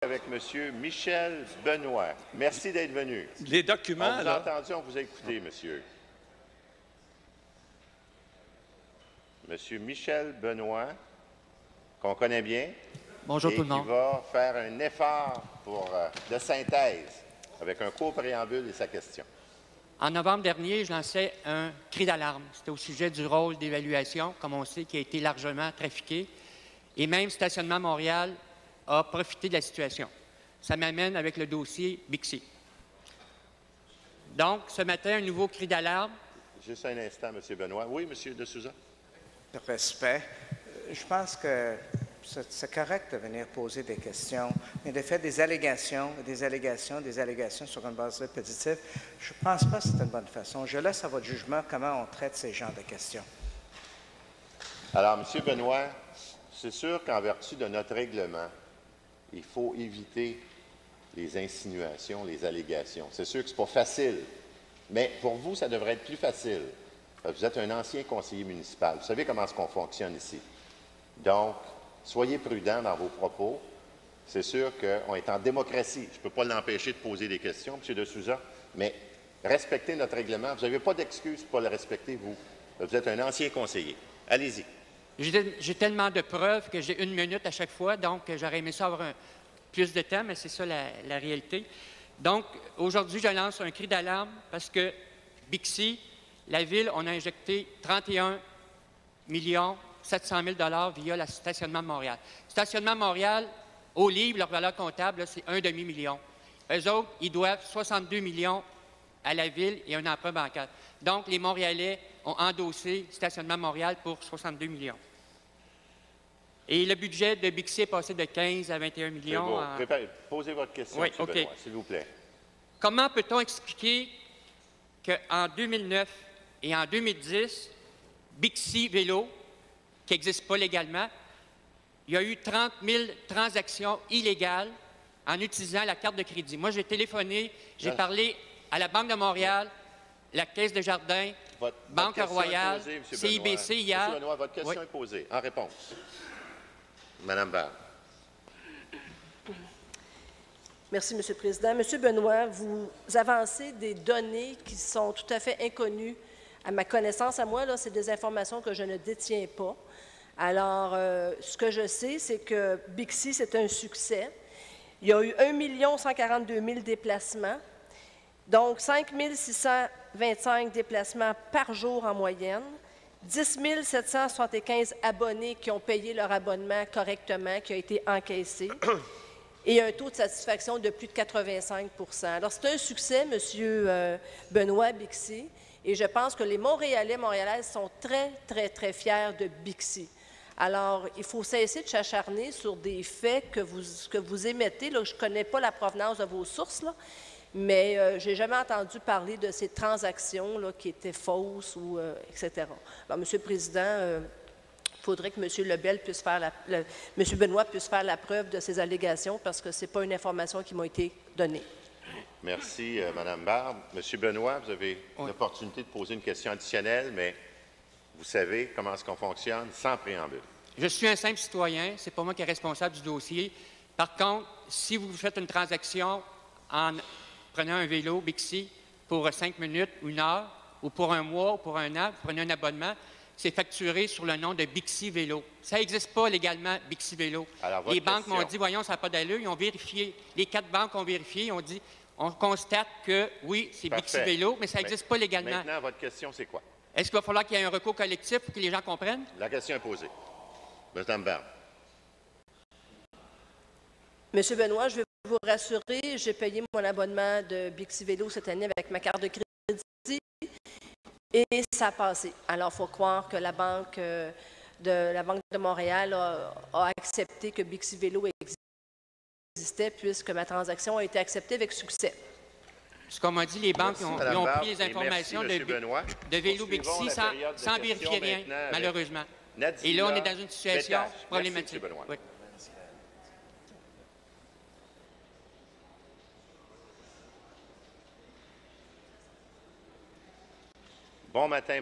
avec M. Michel Benoît. Merci d'être venu. Les documents, on vous a entendu, on vous a écouté, monsieur. Monsieur Michel Benoît, qu'on connaît bien. Bonjour tout le monde. Qui va faire un effort de synthèse avec un court préambule et sa question. En novembre dernier, je lançais un cri d'alarme. C'était au sujet du rôle d'évaluation, comme on sait, qui a été largement trafiqué. Et même Stationnement Montréal a profité de la situation. Ça m'amène avec le dossier Bixi. Donc, ce matin, un nouveau cri d'alarme. Juste un instant, M. Benoît. Oui, M. De Souza. De respect. Je pense que c'est correct de venir poser des questions, mais de faire des allégations sur une base répétitive, je ne pense pas que c'est une bonne façon. Je laisse à votre jugement comment on traite ces genres de questions. Alors, M. Benoît, c'est sûr qu'en vertu de notre règlement, il faut éviter les insinuations, les allégations. C'est sûr que ce n'est pas facile, mais pour vous, ça devrait être plus facile. Vous êtes un ancien conseiller municipal. Vous savez comment est-ce qu'on fonctionne ici. Donc, soyez prudent dans vos propos. C'est sûr qu'on est en démocratie. Je ne peux pas l'empêcher de poser des questions, M. De Souza, mais respectez notre règlement. Vous n'avez pas d'excuse pour le respecter, vous. Vous êtes un ancien conseiller. Allez-y. J'ai tellement de preuves que j'ai 1 minute à chaque fois, donc j'aurais aimé ça avoir plus de temps, mais c'est ça la réalité. Donc, aujourd'hui, je lance un cri d'alarme parce que Bixi, la Ville, on a injecté 31 700 000 $ via le Stationnement de Montréal. Stationnement de Montréal, au livre, leur valeur comptable, c'est 1 demi-million. Eux autres, ils doivent 62 millions à la Ville et un emprunt bancaire. Donc, les Montréalais ont endossé Stationnement de Montréal pour 62 millions. Et le budget de Bixi est passé de 15 à 21 millions. Posez votre question, oui, M. Benoît, s'il vous plaît. Comment peut-on expliquer qu'en 2009 et en 2010, Bixi Vélo, qui n'existe pas légalement, il y a eu 30 000 transactions illégales en utilisant la carte de crédit. Moi, j'ai téléphoné, j'ai parlé à la Banque de Montréal, la Caisse de Jardin, Banque Royale, CIBC hier. M. Benoît, votre question est posée. En réponse. Mme Barre. Merci, M. le Président. M. Benoît, vous avancez des données qui sont tout à fait inconnues à ma connaissance. À moi, c'est des informations que je ne détiens pas. Alors, ce que je sais, c'est que Bixi, c'est un succès. Il y a eu 1 142 000 déplacements, donc 5 625 déplacements par jour en moyenne, 10 775 abonnés qui ont payé leur abonnement correctement, qui a été encaissé, et un taux de satisfaction de plus de 85 %. Alors, c'est un succès, M. Benoît, Bixi, et je pense que les Montréalais, Montréalaises sont très, très, très fiers de Bixi. Alors, il faut cesser de s'acharner sur des faits que vous émettez. Là, je ne connais pas la provenance de vos sources, là, mais je n'ai jamais entendu parler de ces transactions là, qui étaient fausses, etc. Alors, M. le Président, il faudrait que M. Lebel puisse faire M. Benoît puisse faire la preuve de ces allégations parce que ce n'est pas une information qui m'a été donnée. Merci, Mme Barbe. M. Benoît, vous avez l'opportunité de poser une question additionnelle, mais vous savez comment est-ce qu'on fonctionne sans préambule. Je suis un simple citoyen, ce n'est pas moi qui est responsable du dossier. Par contre, si vous faites une transaction en prenant un vélo Bixi pour 5 minutes, 1 heure, ou pour 1 mois, ou pour 1 an, vous prenez un abonnement, c'est facturé sur le nom de Bixi Vélo. Ça n'existe pas légalement, Bixi Vélo. Les banques m'ont dit, voyons, ça n'a pas d'allure. Ils ont vérifié, les 4 banques ont vérifié, ils ont dit, on constate que oui, c'est Bixi Vélo, mais ça n'existe pas légalement. Maintenant, votre question, c'est quoi? Est-ce qu'il va falloir qu'il y ait un recours collectif pour que les gens comprennent? La question est posée. Mme Barbe. M. Benoît, je vais vous rassurer, j'ai payé mon abonnement de Bixi Vélo cette année avec ma carte de crédit et ça a passé. Alors, il faut croire que la Banque de Montréal a accepté que Bixi Vélo existait puisque ma transaction a été acceptée avec succès. Ce qu'on m'a dit, les banques ont pris les informations de Vélo Bixi sans vérifier rien, malheureusement. Et là, on est dans une situation problématique. Oui. Bon matin,